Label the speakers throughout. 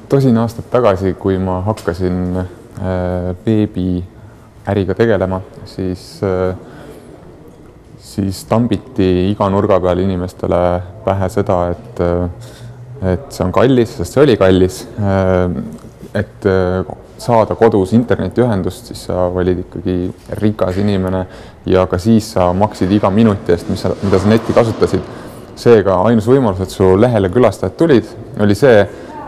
Speaker 1: Tosin aastat tagasi, kui ma hakkasin veebiäriga tegelema, siis tambiti iga nurga peal inimestele pähe seda, et see on kallis, sest see oli kallis. Et saada kodus internetiühendust, siis sa olid ikkagi rikas inimene ja ka siis sa maksid iga minuti eest, mida sa netti kasutasid. Seega ainus võimalus, et su lehele külastajad tulid, oli see,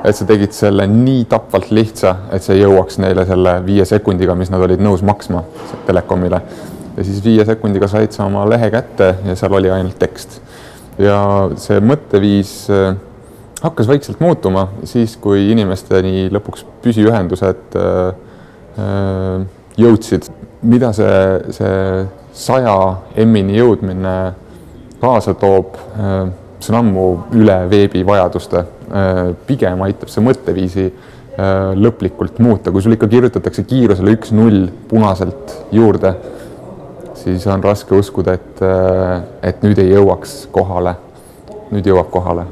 Speaker 1: et sa tegid selle nii tapvalt lihtsa, et see jõuaks neile selle 5 sekundiga, mis nad olid nõus maksma telekomile. Ja siis 5 sekundiga said sa oma lehe kätte ja seal oli ainult tekst. Ja see mõtteviis hakkas vaikselt muutuma siis, kui inimesteni lõpuks püsiühendused jõudsid. Mida see 100 M-ni jõudmine kaasa toob, see on ammu üle veebi vajaduste. Pigem aitab see mõtteviisi lõplikult muuta. Kui sul ikka kirjutatakse kiirusele 1-0 punaselt juurde, siis on raske uskuda, et nüüd ei jõuaks kohale. Nüüd jõuab kohale.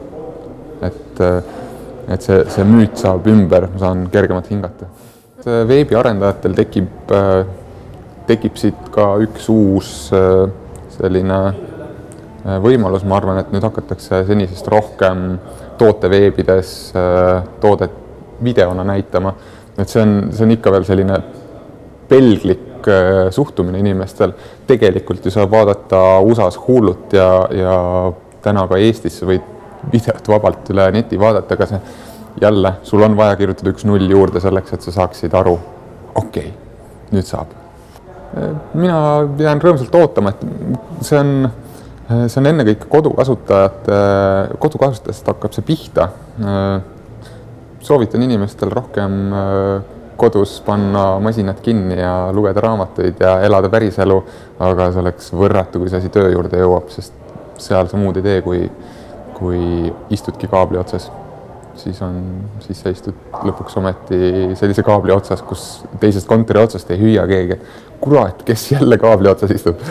Speaker 1: Et see müüt saab ümber, ma saan kergemalt hingata. Veebiarendajatel tekib siit ka üks uus selline võimalus. Ma arvan, et nüüd hakatakse senisest rohkem tooteveebides toodet videona näitama. Et see on ikka veel selline pelglik suhtumine inimestel. Tegelikult ju saab vaadata USAs Hulut ja täna ka Eestis võid videot vabalt üle neti vaadata, aga jälle, sul on vaja kirjutada 1-0 juurde selleks, et sa saaksid aru. Okei, nüüd saab. Mina jään rõõmsalt ootama, et see on ennekõike kodukasutajast hakkab see pihta. Soovitan inimestel rohkem kodus panna masinad kinni ja lugeda raamatuid ja elada päris elu, aga see oleks võrratu, kui see asi töö juurde jõuab, sest seal sa muud ei tee, kui istudki kaabli otsas, siis sa istud lõpuks ometi sellise kaabli otsas, kus teisest kontori otsast ei hüüa keegi. Kurat, kes jälle kaabli otsas istub?